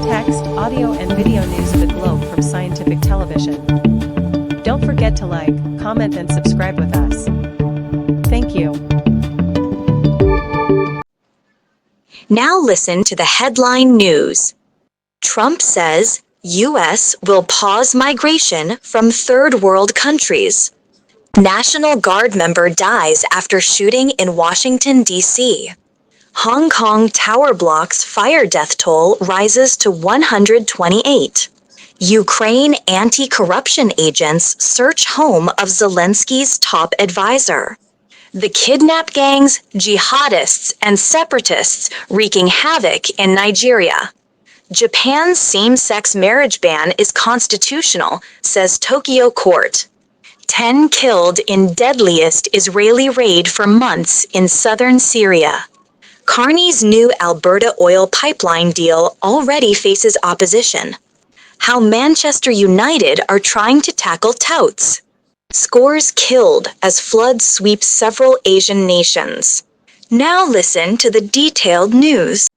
text, audio, and video news of the globe from Scientific Television. Don't forget to like, comment, and subscribe with us. Thank you. Now listen to the headline news. Trump says U.S. will pause migration from third world countries. National Guard member dies after shooting in Washington, D.C. Hong Kong tower blocks fire death toll rises to 128. Ukraine anti-corruption agents search home of Zelensky's top advisor. The kidnap gangs, jihadists, and separatists wreaking havoc in Nigeria. Japan's same-sex marriage ban is constitutional, says Tokyo court. 10 killed in deadliest Israeli raid for months in southern Syria. Carney's new Alberta oil pipeline deal already faces opposition. How Manchester United are trying to tackle touts. Scores killed as flood sweeps several Asian nations. Now listen to the detailed news.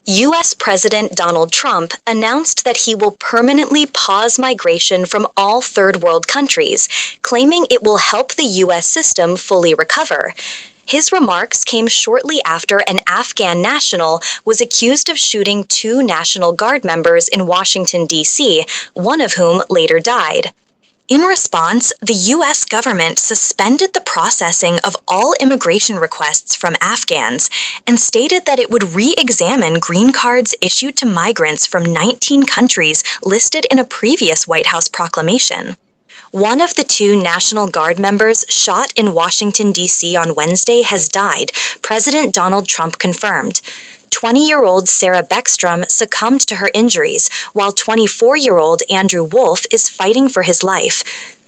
U.S. President Donald Trump announced that he will permanently pause migration from all third world countries, claiming it will help the U.S. system fully recover. His remarks came shortly after an Afghan national was accused of shooting 2 National Guard members in Washington, D.C., one of whom later died. In response, the U.S. government suspended the processing of all immigration requests from Afghans and stated that it would re-examine green cards issued to migrants from 19 countries listed in a previous White House proclamation. One of the 2 National Guard members shot in Washington, D.C. on Wednesday has died, President Donald Trump confirmed. 20-year-old Sarah Beckstrom succumbed to her injuries, while 24-year-old Andrew Wolf is fighting for his life.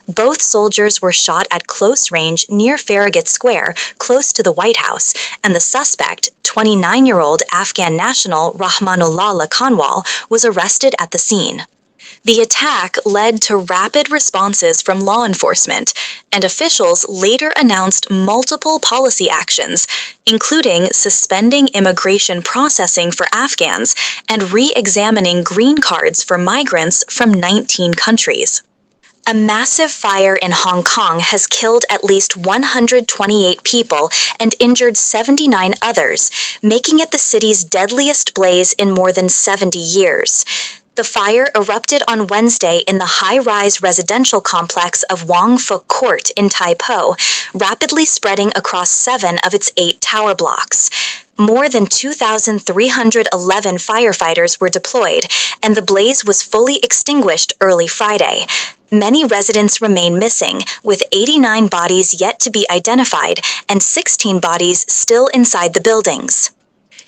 Both soldiers were shot at close range near Farragut Square, close to the White House, and the suspect, 29-year-old Afghan national Rahmanullah Lakanwal, was arrested at the scene. The attack led to rapid responses from law enforcement, and officials later announced multiple policy actions, including suspending immigration processing for Afghans and re-examining green cards for migrants from 19 countries. A massive fire in Hong Kong has killed at least 128 people and injured 79 others, making it the city's deadliest blaze in more than 70 years. The fire erupted on Wednesday in the high-rise residential complex of Wong Fuk Court in Tai Po, rapidly spreading across 7 of its 8 tower blocks. More than 2,311 firefighters were deployed, and the blaze was fully extinguished early Friday. Many residents remain missing, with 89 bodies yet to be identified and 16 bodies still inside the buildings.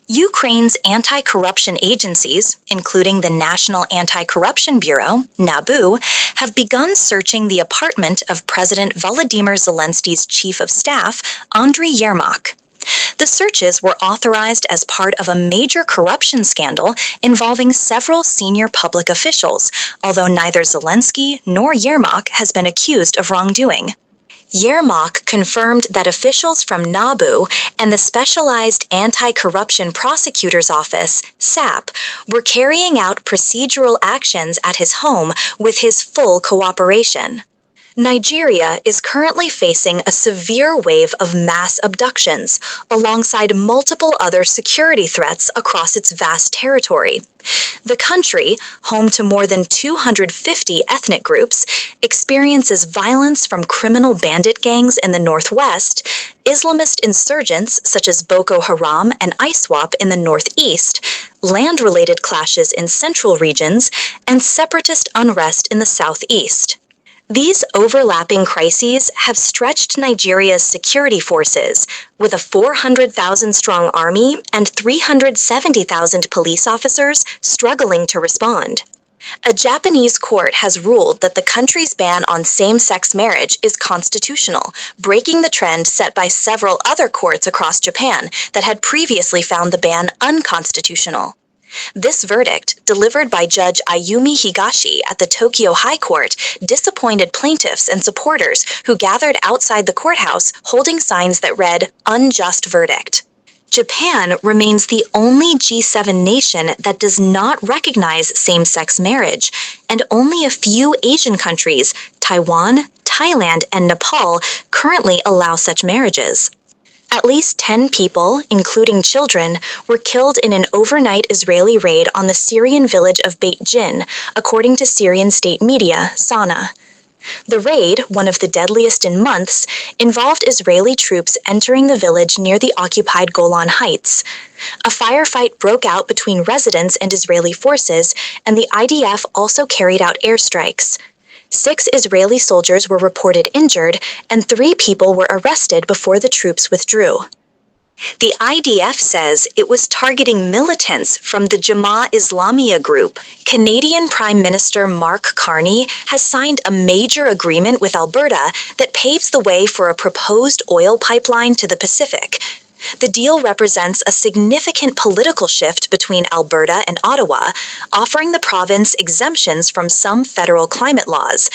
Ukraine's anti-corruption agencies, including the National Anti-Corruption Bureau, NABU, have begun searching the apartment of President Volodymyr Zelensky's chief of staff, Andriy Yermak. The searches were authorized as part of a major corruption scandal involving several senior public officials, although neither Zelensky nor Yermak has been accused of wrongdoing. Yermak confirmed that officials from NABU and the Specialized Anti-Corruption Prosecutor's Office, SAP, were carrying out procedural actions at his home with his full cooperation. Nigeria is currently facing a severe wave of mass abductions, alongside multiple other security threats across its vast territory. The country, home to more than 250 ethnic groups, experiences violence from criminal bandit gangs in the northwest, Islamist insurgents such as Boko Haram and ISWAP in the northeast, land-related clashes in central regions, and separatist unrest in the southeast. These overlapping crises have stretched Nigeria's security forces, with a 400,000-strong army and 370,000 police officers struggling to respond. A Japanese court has ruled that the country's ban on same-sex marriage is constitutional, breaking the trend set by several other courts across Japan that had previously found the ban unconstitutional. This verdict, delivered by Judge Ayumi Higashi at the Tokyo High Court, disappointed plaintiffs and supporters who gathered outside the courthouse holding signs that read, "Unjust Verdict." Japan remains the only G7 nation that does not recognize same-sex marriage, and only a few Asian countries, Taiwan, Thailand, and Nepal, currently allow such marriages. At least 10 people, including children, were killed in an overnight Israeli raid on the Syrian village of Beit Jin, according to Syrian state media, SANA. The raid, one of the deadliest in months, involved Israeli troops entering the village near the occupied Golan Heights. A firefight broke out between residents and Israeli forces, and the IDF also carried out airstrikes. 6 Israeli soldiers were reported injured, and 3 people were arrested before the troops withdrew. The IDF says it was targeting militants from the Jemaah Islamiyah group. Canadian Prime Minister Mark Carney has signed a major agreement with Alberta that paves the way for a proposed oil pipeline to the Pacific. The deal represents a significant political shift between Alberta and Ottawa, offering the province exemptions from some federal climate laws.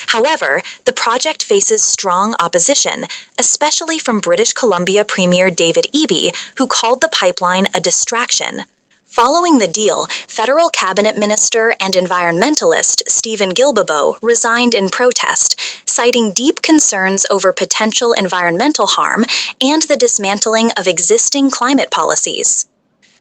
However, the project faces strong opposition, especially from British Columbia Premier David Eby, who called the pipeline a distraction. Following the deal, federal cabinet minister and environmentalist Stephen Guilbeault resigned in protest, citing deep concerns over potential environmental harm and the dismantling of existing climate policies.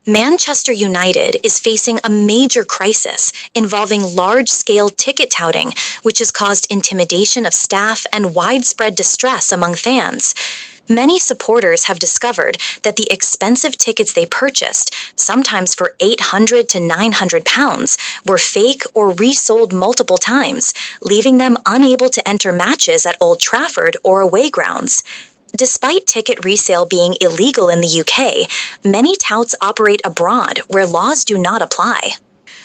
Manchester United is facing a major crisis involving large-scale ticket touting, which has caused intimidation of staff and widespread distress among fans. Many supporters have discovered that the expensive tickets they purchased, sometimes for £800 to £900, were fake or resold multiple times, leaving them unable to enter matches at Old Trafford or away grounds. Despite ticket resale being illegal in the UK, many touts operate abroad where laws do not apply.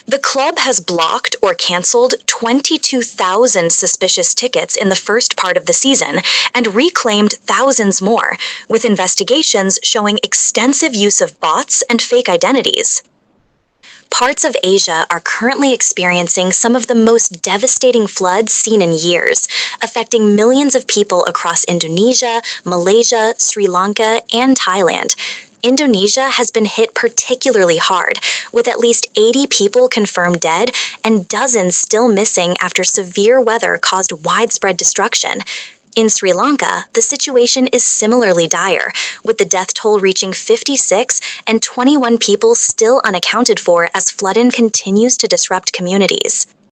The club has blocked or cancelled 22,000 suspicious tickets in the first part of the season and reclaimed thousands more, with investigations showing extensive use of bots and fake identities. Parts of Asia are currently experiencing some of the most devastating floods seen in years, affecting millions of people across Indonesia, Malaysia, Sri Lanka, and Thailand. Indonesia has been hit particularly hard, with at least 80 people confirmed dead and dozens still missing after severe weather caused widespread destruction. In Sri Lanka, the situation is similarly dire, with the death toll reaching 56 and 21 people still unaccounted for as flooding continues to disrupt communities.